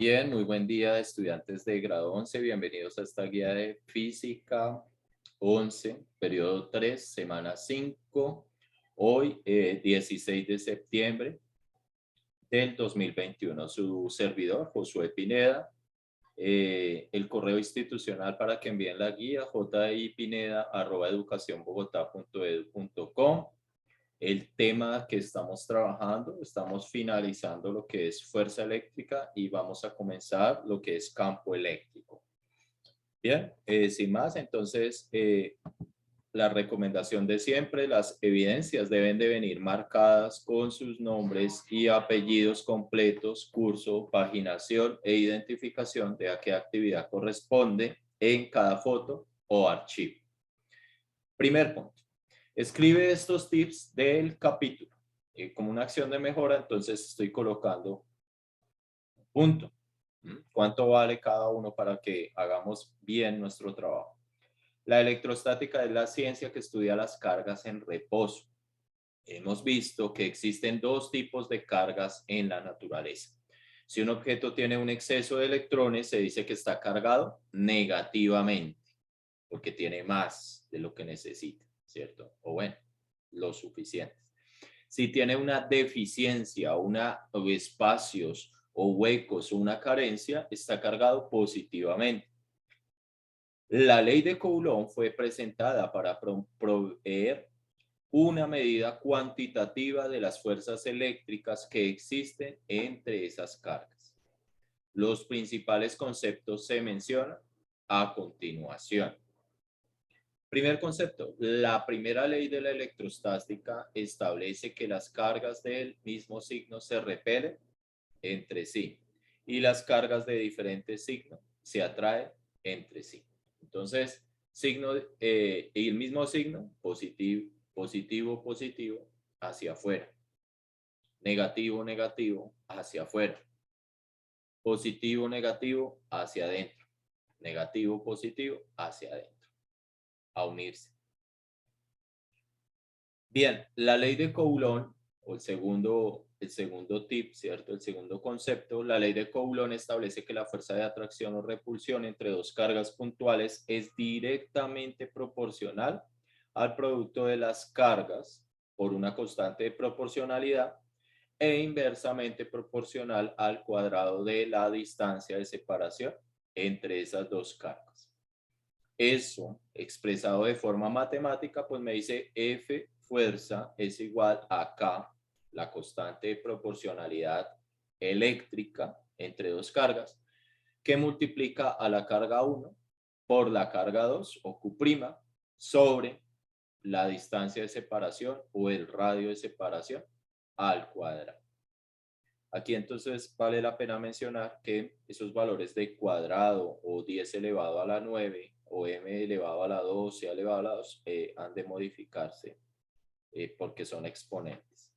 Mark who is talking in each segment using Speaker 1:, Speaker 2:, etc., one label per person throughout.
Speaker 1: Bien, muy buen día, estudiantes de grado 11. Bienvenidos a esta guía de física 11, periodo 3, semana 5. Hoy, 16 de septiembre del 2021. Su servidor, Josué Pineda. El correo institucional para que envíen la guía, jipineda@educacionbogotá.edu.com. El tema que estamos trabajando, estamos finalizando lo que es fuerza eléctrica y vamos a comenzar lo que es campo eléctrico. Bien, sin más, entonces la recomendación de siempre, las evidencias deben de venir marcadas con sus nombres y apellidos completos, curso, paginación e identificación de a qué actividad corresponde en cada foto o archivo. Primer punto. Escribe estos tips del capítulo. Como una acción de mejora, entonces estoy colocando punto. ¿Cuánto vale cada uno para que hagamos bien nuestro trabajo? La electrostática es la ciencia que estudia las cargas en reposo. Hemos visto que existen dos tipos de cargas en la naturaleza. Si un objeto tiene un exceso de electrones, se dice que está cargado negativamente, porque tiene más de lo que necesita, ¿cierto? O bueno, lo suficientes. Si tiene una deficiencia, o espacios o huecos o una carencia, está cargado positivamente. La ley de Coulomb fue presentada para proveer una medida cuantitativa de las fuerzas eléctricas que existen entre esas cargas. Los principales conceptos se mencionan a continuación. Primer concepto, la primera ley de la electrostática establece que las cargas del mismo signo se repelen entre sí y las cargas de diferentes signos se atraen entre sí. Entonces, y el mismo signo, positivo, positivo, positivo, hacia afuera. Negativo, negativo, hacia afuera. Positivo, negativo, hacia adentro. Negativo, positivo, hacia adentro. A unirse. Bien, la ley de Coulomb, o el segundo tip, ¿cierto? El segundo concepto, la ley de Coulomb establece que la fuerza de atracción o repulsión entre dos cargas puntuales es directamente proporcional al producto de las cargas por una constante de proporcionalidad e inversamente proporcional al cuadrado de la distancia de separación entre esas dos cargas. Eso, expresado de forma matemática, pues me dice F fuerza es igual a K, la constante de proporcionalidad eléctrica entre dos cargas, que multiplica a la carga 1 por la carga 2 o Q' sobre la distancia de separación o el radio de separación al cuadrado. Aquí entonces vale la pena mencionar que esos valores de cuadrado o 10 elevado a la 9 o m elevado a la 2, c elevado a la 2 han de modificarse porque son exponentes.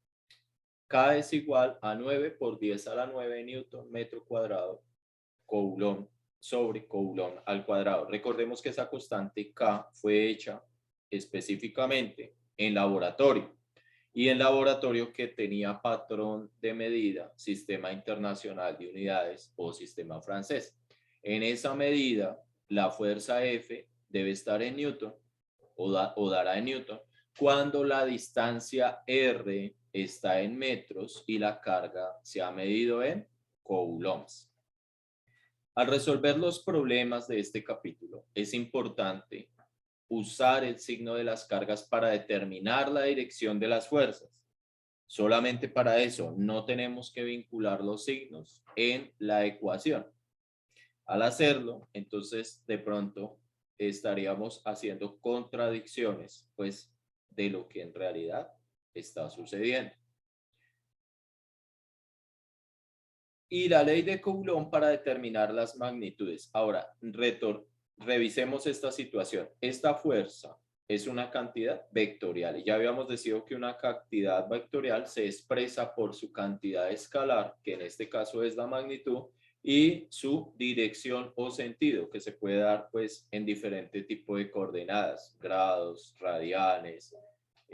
Speaker 1: K es igual a 9 por 10 a la 9 newton metro cuadrado Coulomb sobre Coulomb al cuadrado. Recordemos que esa constante K fue hecha específicamente en laboratorio. Y en laboratorio que tenía patrón de medida, Sistema Internacional de Unidades o Sistema Francés. En esa medida, la fuerza F debe estar en Newton o dará en Newton cuando la distancia R está en metros y la carga se ha medido en coulombs. Al resolver los problemas de este capítulo, es importante usar el signo de las cargas para determinar la dirección de las fuerzas. Solamente para eso no tenemos que vincular los signos en la ecuación. Al hacerlo, entonces de pronto estaríamos haciendo contradicciones, pues, de lo que en realidad está sucediendo. Y la ley de Coulomb para determinar las magnitudes. Ahora, revisemos esta situación. Esta fuerza es una cantidad vectorial. Y ya habíamos decidido que una cantidad vectorial se expresa por su cantidad escalar, que en este caso es la magnitud, y su dirección o sentido, que se puede dar pues en diferente tipo de coordenadas, grados, radianes,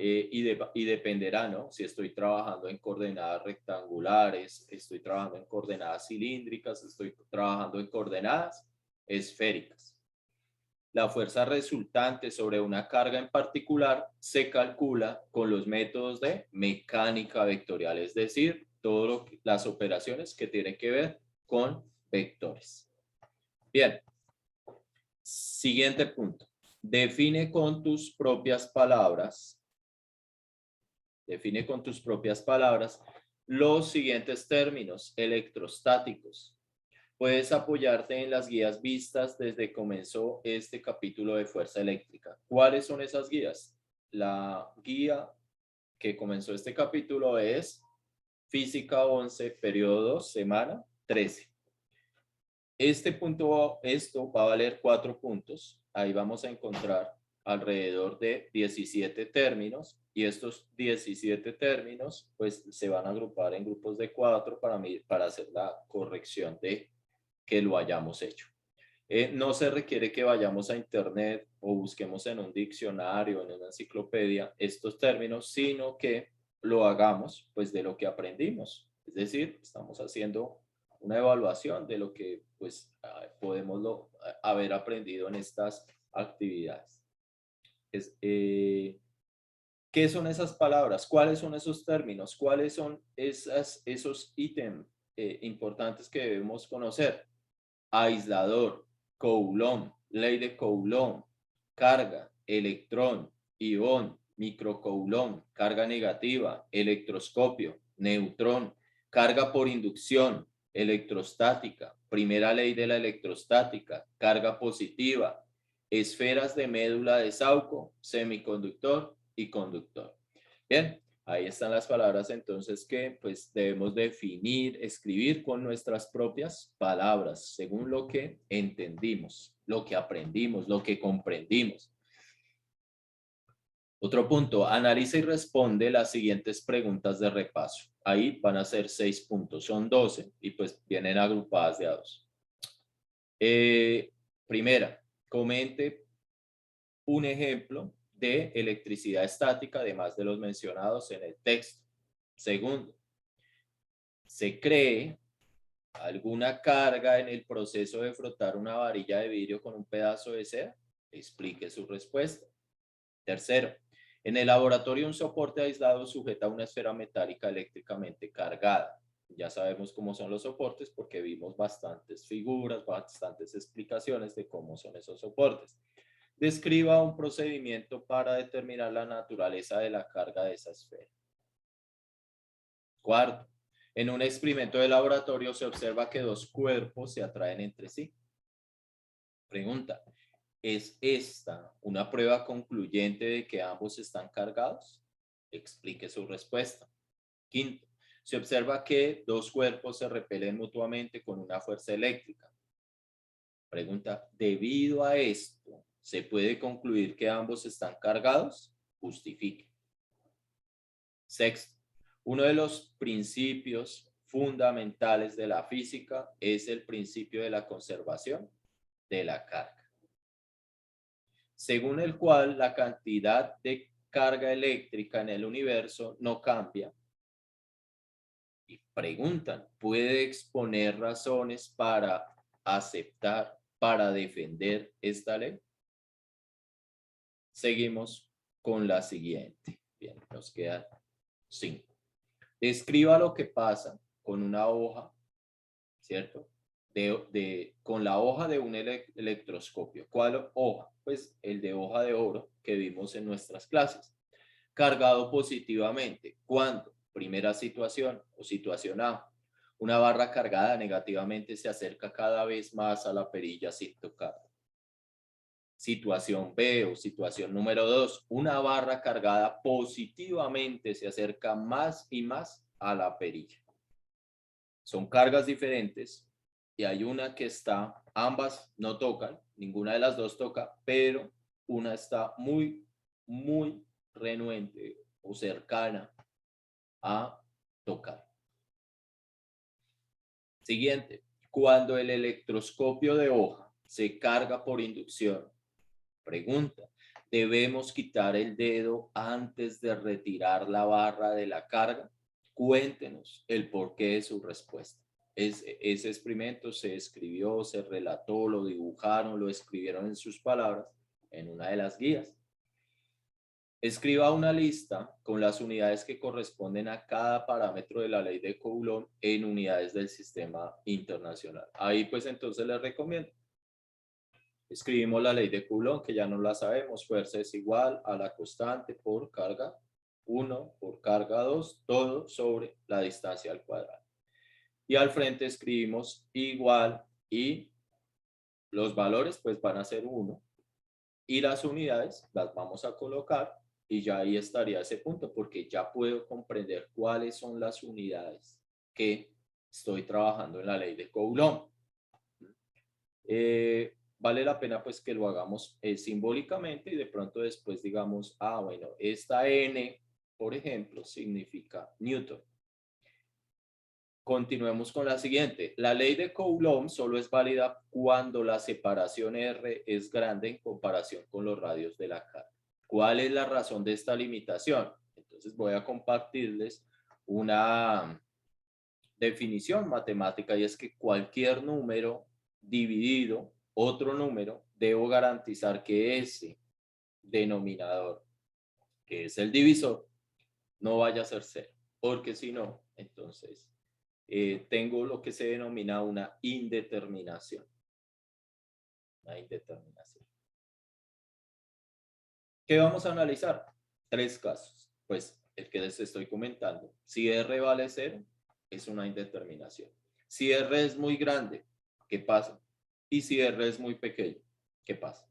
Speaker 1: y dependerá, ¿no? Si estoy trabajando en coordenadas rectangulares, estoy trabajando en coordenadas cilíndricas, estoy trabajando en coordenadas esféricas. La fuerza resultante sobre una carga en particular se calcula con los métodos de mecánica vectorial, es decir, todas las operaciones que tienen que ver con vectores. Bien, siguiente punto. Define con tus propias palabras los siguientes términos electrostáticos. Puedes apoyarte en las guías vistas desde que comenzó este capítulo de fuerza eléctrica. ¿Cuáles son esas guías? La guía que comenzó este capítulo es Física 11, periodo 2, semana 13. Esto va a valer 4 puntos. Ahí vamos a encontrar alrededor de 17 términos y estos 17 términos pues se van a agrupar en grupos de 4 para hacer la corrección de que lo hayamos hecho. No se requiere que vayamos a internet o busquemos en un diccionario, en una enciclopedia estos términos, sino que lo hagamos pues de lo que aprendimos. Es decir, estamos haciendo una evaluación de lo que pues podemos haber aprendido en estas actividades. ¿Qué son esas palabras? ¿Cuáles son esos términos? ¿Cuáles son esos ítems importantes que debemos conocer? Aislador, Coulomb, ley de Coulomb, carga, electrón, ión, microcoulomb, carga negativa, electroscopio, neutrón, carga por inducción, electrostática, primera ley de la electrostática, carga positiva, esferas de médula de Sauco, semiconductor y conductor. Bien, ahí están las palabras entonces que pues debemos definir, escribir con nuestras propias palabras, según lo que entendimos, lo que aprendimos, lo que comprendimos. Otro punto, analiza y responde las siguientes preguntas de repaso. Ahí van a ser 6 puntos, son 12 y pues vienen agrupadas de a 2. Primera, comente un ejemplo de electricidad estática, además de los mencionados en el texto. Segundo, se cree alguna carga en el proceso de frotar una varilla de vidrio con un pedazo de seda. Explique su respuesta. Tercero, en el laboratorio un soporte aislado sujeta una esfera metálica eléctricamente cargada. Ya sabemos cómo son los soportes porque vimos bastantes figuras, bastantes explicaciones de cómo son esos soportes. Describa un procedimiento para determinar la naturaleza de la carga de esa esfera. Cuarto, en un experimento de laboratorio se observa que 2 cuerpos se atraen entre sí. Pregunta, ¿es esta una prueba concluyente de que ambos están cargados? Explique su respuesta. Quinto, se observa que 2 cuerpos se repelen mutuamente con una fuerza eléctrica. Pregunta, debido a esto, ¿se puede concluir que ambos están cargados? Justifique. Sexto, uno de los principios fundamentales de la física es el principio de la conservación de la carga, según el cual la cantidad de carga eléctrica en el universo no cambia. Y preguntan, ¿puede exponer razones para aceptar, para defender esta ley? Seguimos con la siguiente. Bien, nos quedan 5. Describa lo que pasa con una hoja, ¿cierto? Con la hoja de un electroscopio. ¿Cuál hoja? Pues el de hoja de oro que vimos en nuestras clases. Cargado positivamente. ¿Cuándo? Primera situación o situación A. Una barra cargada negativamente se acerca cada vez más a la perilla sin tocar. Situación B o situación número 2, una barra cargada positivamente se acerca más y más a la perilla. Son cargas diferentes y hay una que está, ambas no tocan, ninguna de las dos toca, pero una está muy, muy renuente o cercana a tocar. Siguiente, cuando el electroscopio de hoja se carga por inducción. Pregunta, ¿Debemos quitar el dedo antes de retirar la barra de la carga? Cuéntenos el porqué de su respuesta. Ese experimento se escribió, se relató, lo dibujaron, lo escribieron en sus palabras en una de las guías. Escriba una lista con las unidades que corresponden a cada parámetro de la ley de Coulomb en unidades del sistema internacional. Ahí pues entonces les recomiendo. Escribimos la ley de Coulomb, que ya no la sabemos. Fuerza es igual a la constante por carga 1 por carga 2, todo sobre la distancia al cuadrado. Y al frente escribimos igual y los valores pues van a ser 1 y las unidades las vamos a colocar y ya ahí estaría ese punto, porque ya puedo comprender cuáles son las unidades que estoy trabajando en la ley de Coulomb. Vale la pena pues que lo hagamos simbólicamente y de pronto después digamos, bueno, esta N, por ejemplo, significa Newton. Continuemos con la siguiente. La ley de Coulomb solo es válida cuando la separación R es grande en comparación con los radios de la carga. ¿Cuál es la razón de esta limitación? Entonces voy a compartirles una definición matemática y es que cualquier número dividido otro número, debo garantizar que ese denominador, que es el divisor, no vaya a ser 0, porque si no, entonces tengo lo que se denomina una indeterminación. Una indeterminación. ¿Qué vamos a analizar? 3 casos. Pues el que les estoy comentando. Si R vale 0, es una indeterminación. Si R es muy grande, ¿qué pasa? Y si R es muy pequeño, ¿qué pasa?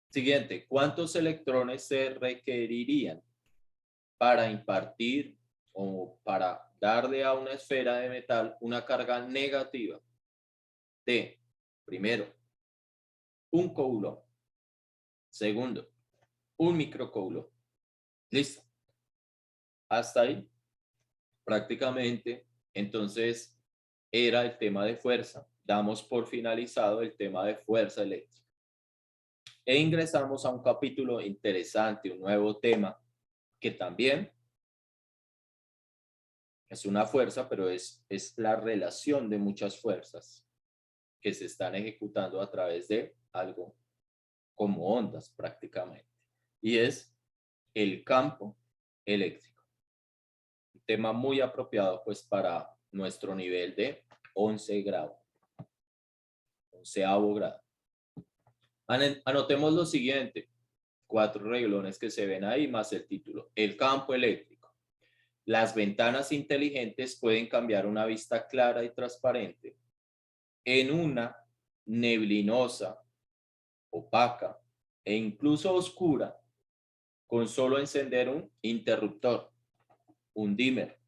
Speaker 1: Siguiente, ¿cuántos electrones se requerirían para impartir o para darle a una esfera de metal una carga negativa de, primero, un coulomb, segundo, un microcoulomb? Listo. Hasta ahí, prácticamente, entonces, era el tema de fuerza. Damos por finalizado el tema de fuerza eléctrica. E ingresamos a un capítulo interesante, un nuevo tema, que también es una fuerza, pero es la relación de muchas fuerzas que se están ejecutando a través de algo como ondas prácticamente. Y es el campo eléctrico. Un tema muy apropiado pues para nuestro nivel de 11 grado, 11º grado. Anotemos lo siguiente, 4 reglones que se ven ahí más el título. El campo eléctrico. Las ventanas inteligentes pueden cambiar una vista clara y transparente en una neblinosa, opaca e incluso oscura con solo encender un interruptor, un dimmer.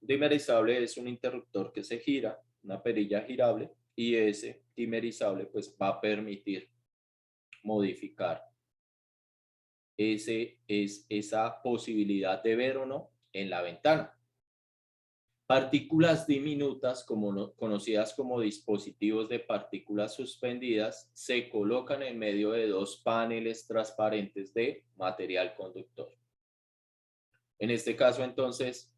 Speaker 1: Un dimerizable es un interruptor que se gira, una perilla girable, y ese dimerizable pues va a permitir modificar esa posibilidad de ver o no en la ventana. Partículas diminutas, conocidas como dispositivos de partículas suspendidas, se colocan en medio de 2 paneles transparentes de material conductor. En este caso, entonces,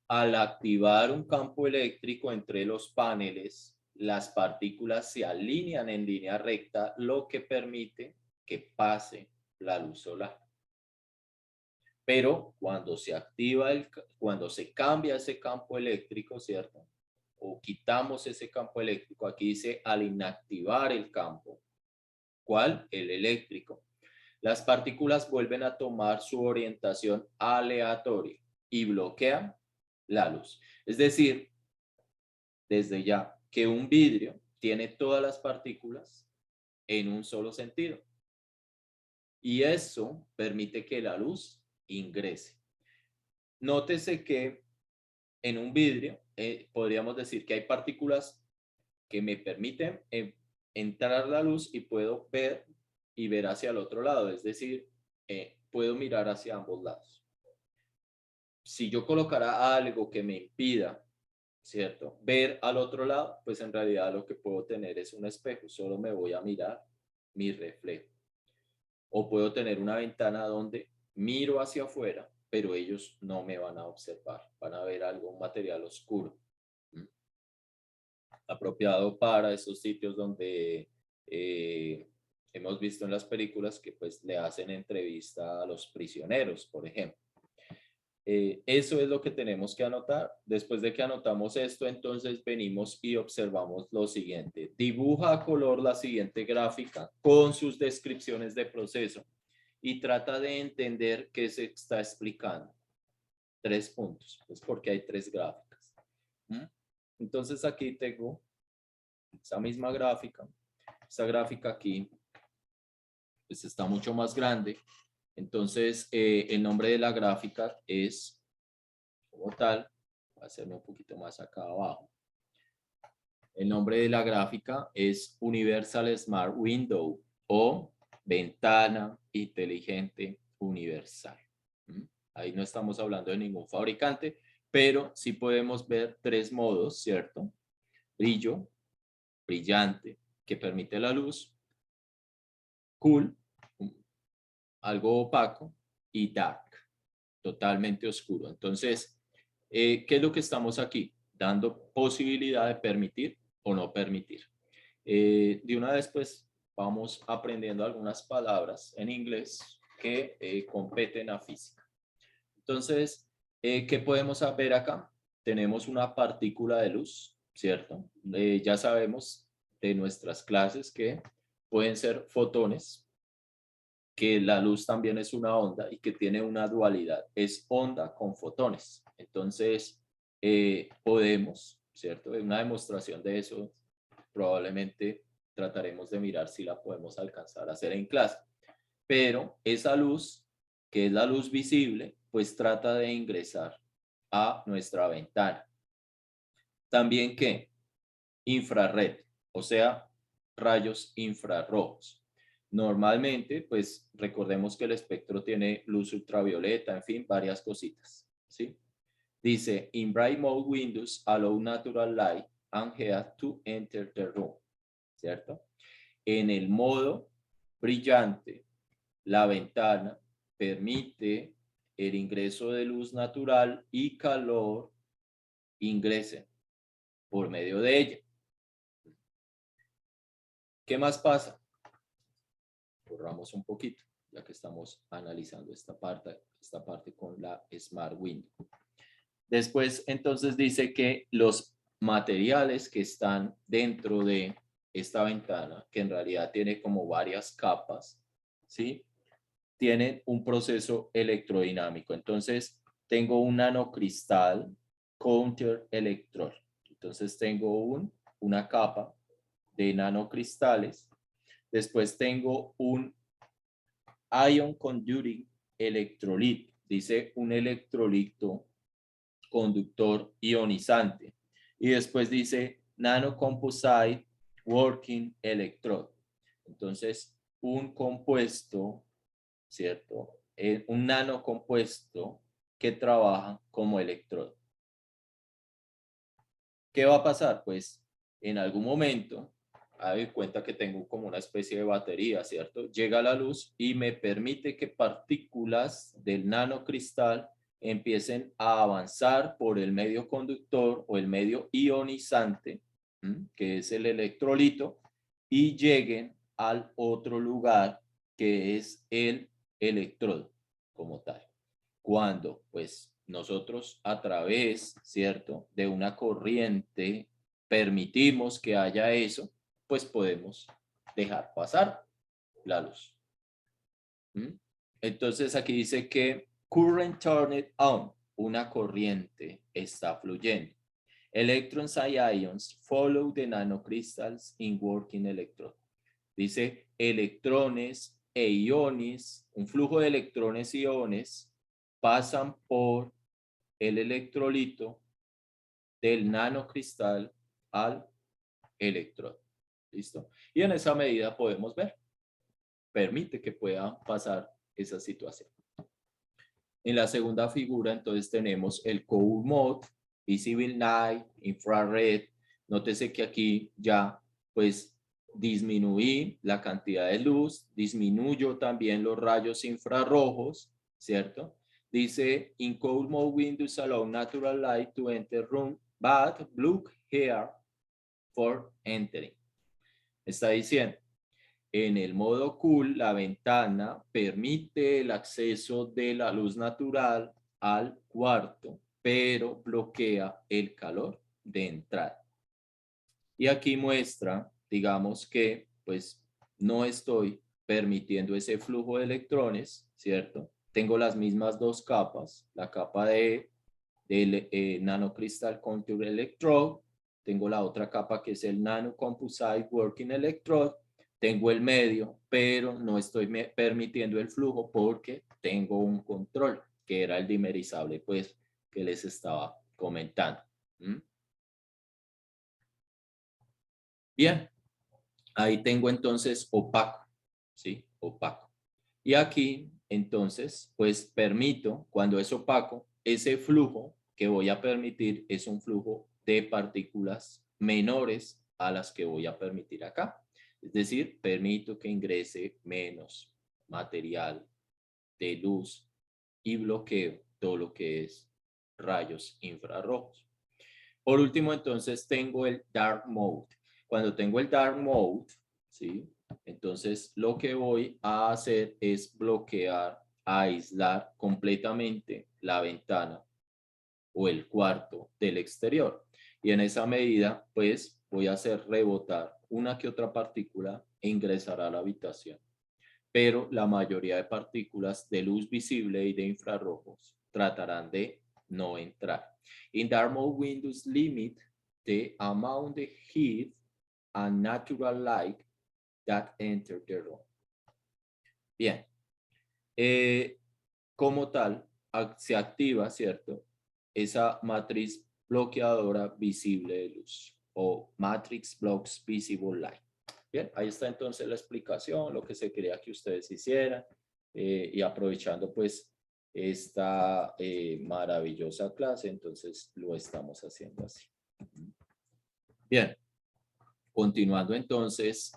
Speaker 1: al activar un campo eléctrico entre los paneles, las partículas se alinean en línea recta, lo que permite que pase la luz solar. Pero cuando se activa, cuando se cambia ese campo eléctrico, ¿cierto? O quitamos ese campo eléctrico, aquí dice al inactivar el campo. ¿Cuál? El eléctrico. Las partículas vuelven a tomar su orientación aleatoria y bloquean la luz. Es decir, desde ya que un vidrio tiene todas las partículas en un solo sentido. Y eso permite que la luz ingrese. Nótese que en un vidrio podríamos decir que hay partículas que me permiten entrar la luz y puedo ver y ver hacia el otro lado, es decir, puedo mirar hacia ambos lados. Si yo colocara algo que me impida, ¿cierto?, ver al otro lado, pues en realidad lo que puedo tener es un espejo, solo me voy a mirar mi reflejo. O puedo tener una ventana donde miro hacia afuera, pero ellos no me van a observar, van a ver algo, un material oscuro. Apropiado para esos sitios donde hemos visto en las películas que pues le hacen entrevista a los prisioneros, por ejemplo. Eso es lo que tenemos que anotar. Después de que anotamos esto, entonces venimos y observamos lo siguiente. Dibuja a color la siguiente gráfica con sus descripciones de proceso y trata de entender qué se está explicando. 3 puntos, pues porque hay 3 gráficas. Entonces aquí tengo esa misma gráfica. Esta gráfica aquí pues está mucho más grande. Entonces el nombre de la gráfica es como tal. Voy a hacerlo un poquito más acá abajo. El nombre de la gráfica es Universal Smart Window o ventana inteligente universal. Ahí no estamos hablando de ningún fabricante, pero sí podemos ver 3 modos, ¿cierto? Brillo, brillante, que permite la luz, cool, algo opaco, y dark, totalmente oscuro. Entonces, ¿qué es lo que estamos aquí? Dando posibilidad de permitir o no permitir. De una vez, pues, vamos aprendiendo algunas palabras en inglés que competen a física. Entonces, ¿qué podemos ver acá? Tenemos una partícula de luz, ¿cierto? Ya sabemos de nuestras clases que pueden ser fotones, que la luz también es una onda y que tiene una dualidad, es onda con fotones. Entonces, podemos, ¿cierto? En una demostración de eso, probablemente trataremos de mirar si la podemos alcanzar a hacer en clase. Pero esa luz, que es la luz visible, pues trata de ingresar a nuestra ventana. También, ¿qué? Infrarred, o sea, rayos infrarrojos. Normalmente, pues recordemos que el espectro tiene luz ultravioleta, en fin, varias cositas, ¿sí? Dice, in bright mode windows allow natural light and heat to enter the room, ¿cierto? En el modo brillante, la ventana permite el ingreso de luz natural y calor ingresen por medio de ella. ¿Qué más pasa? Corramos un poquito, ya que estamos analizando esta parte con la Smart Window. Después, entonces, dice que los materiales que están dentro de esta ventana, que en realidad tiene como varias capas, ¿sí? Tienen un proceso electrodinámico. Entonces, tengo un nanocristal counterelectrón. Entonces, tengo una capa de nanocristales. Después tengo un ion conducting electrolito. Dice un electrolito conductor ionizante. Y después dice nanocomposite working electrode. Entonces, un compuesto, ¿cierto? Un nanocompuesto que trabaja como electrodo. ¿Qué va a pasar? Pues en algún momento, doy cuenta que tengo como una especie de batería, ¿cierto? Llega la luz y me permite que partículas del nanocristal empiecen a avanzar por el medio conductor o el medio ionizante, que es el electrolito, y lleguen al otro lugar que es el electrodo como tal. Cuando pues nosotros a través, ¿cierto?, de una corriente permitimos que haya eso, pues podemos dejar pasar la luz. Entonces aquí dice que current turned on, una corriente está fluyendo. Electrons and ions follow the nanocrystals in working electrode. Dice electrones e iones, un flujo de electrones y iones pasan por el electrolito del nanocristal al electrodo. ¿Listo? Y en esa medida podemos ver, permite que pueda pasar esa situación. En la segunda figura, entonces tenemos el Cold Mode, Visible Night, Infrared. Nótese que aquí ya, pues, disminuí la cantidad de luz, disminuyo también los rayos infrarrojos, ¿cierto? Dice, in cold mode windows allow natural light to enter room, but look here for entering. Está diciendo, en el modo cool, la ventana permite el acceso de la luz natural al cuarto, pero bloquea el calor de entrada. Y aquí muestra, digamos que, pues, no estoy permitiendo ese flujo de electrones, ¿cierto? Tengo las mismas dos capas, la capa del nanocrystal contour electrode, tengo la otra capa que es el nano composite working electrode, tengo el medio, pero no estoy permitiendo el flujo porque tengo un control, que era el dimerizable, pues, que les estaba comentando. Bien, ahí tengo entonces opaco, ¿sí? Opaco. Y aquí, entonces, pues permito, cuando es opaco, ese flujo que voy a permitir es un flujo de partículas menores a las que voy a permitir acá. Es decir, permito que ingrese menos material de luz y bloqueo todo lo que es rayos infrarrojos. Por último, entonces tengo el dark mode. Cuando tengo el dark mode, ¿sí? Entonces lo que voy a hacer es bloquear, aislar completamente la ventana o el cuarto del exterior. Y en esa medida, pues voy a hacer rebotar una que otra partícula e ingresará a la habitación. Pero la mayoría de partículas de luz visible y de infrarrojos tratarán de no entrar. In dark mode windows limit the amount of heat and natural light that enter the room. Bien, como tal, se activa, ¿cierto? Esa matriz bloqueadora visible de luz o matrix blocks visible light. Bien, ahí está entonces la explicación, lo que se quería que ustedes hicieran y aprovechando pues esta maravillosa clase, entonces lo estamos haciendo así. Bien, continuando entonces,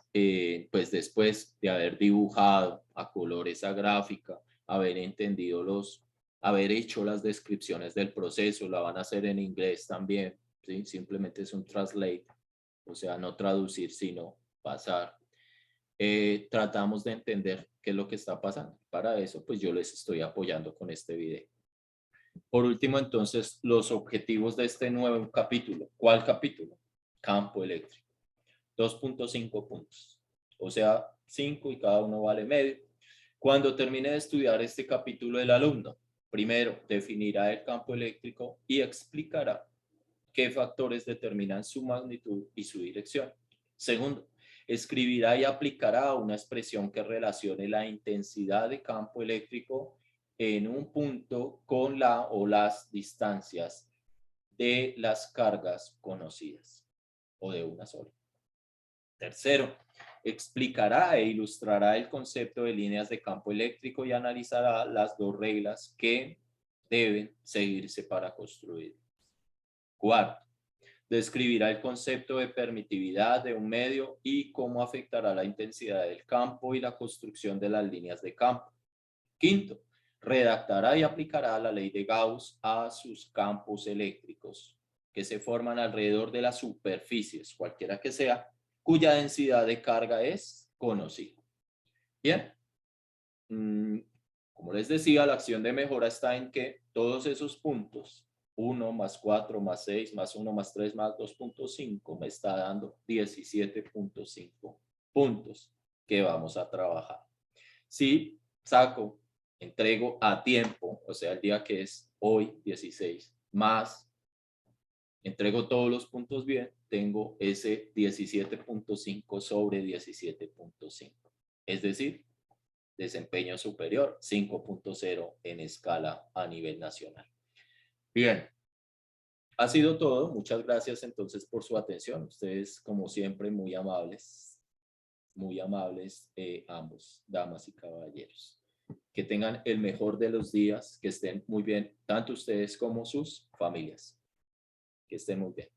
Speaker 1: pues después de haber dibujado a color esa gráfica, haber entendido haber hecho las descripciones del proceso, la van a hacer en inglés también, ¿sí? Simplemente es un translate, o sea, no traducir, sino pasar. Tratamos de entender qué es lo que está pasando. Para eso, pues yo les estoy apoyando con este video. Por último, entonces, los objetivos de este nuevo capítulo. ¿Cuál capítulo? Campo eléctrico. 2.5 puntos. O sea, 5 y cada uno vale medio. Cuando termine de estudiar este capítulo, el alumno, primero, definirá el campo eléctrico y explicará qué factores determinan su magnitud y su dirección. Segundo, escribirá y aplicará una expresión que relacione la intensidad de campo eléctrico en un punto con la o las distancias de las cargas conocidas o de una sola. Tercero, explicará e ilustrará el concepto de líneas de campo eléctrico y analizará las dos reglas que deben seguirse para construir. Cuarto, describirá el concepto de permitividad de un medio y cómo afectará la intensidad del campo y la construcción de las líneas de campo. Quinto, redactará y aplicará la ley de Gauss a sus campos eléctricos que se forman alrededor de las superficies, cualquiera que sea, cuya densidad de carga es conocida. Bien, como les decía, la acción de mejora está en que todos esos puntos, 1 más 4 más 6 más 1 más 3 más 2.5, me está dando 17.5 puntos que vamos a trabajar. Si saco, entrego a tiempo, o sea, el día que es hoy, 16, más entrego todos los puntos bien, tengo ese 17.5 sobre 17.5. Es decir, desempeño superior, 5.0 en escala a nivel nacional. Bien, ha sido todo. Muchas gracias entonces por su atención. Ustedes, como siempre, muy amables ambos, damas y caballeros. Que tengan el mejor de los días, que estén muy bien, tanto ustedes como sus familias. Que estén muy bien.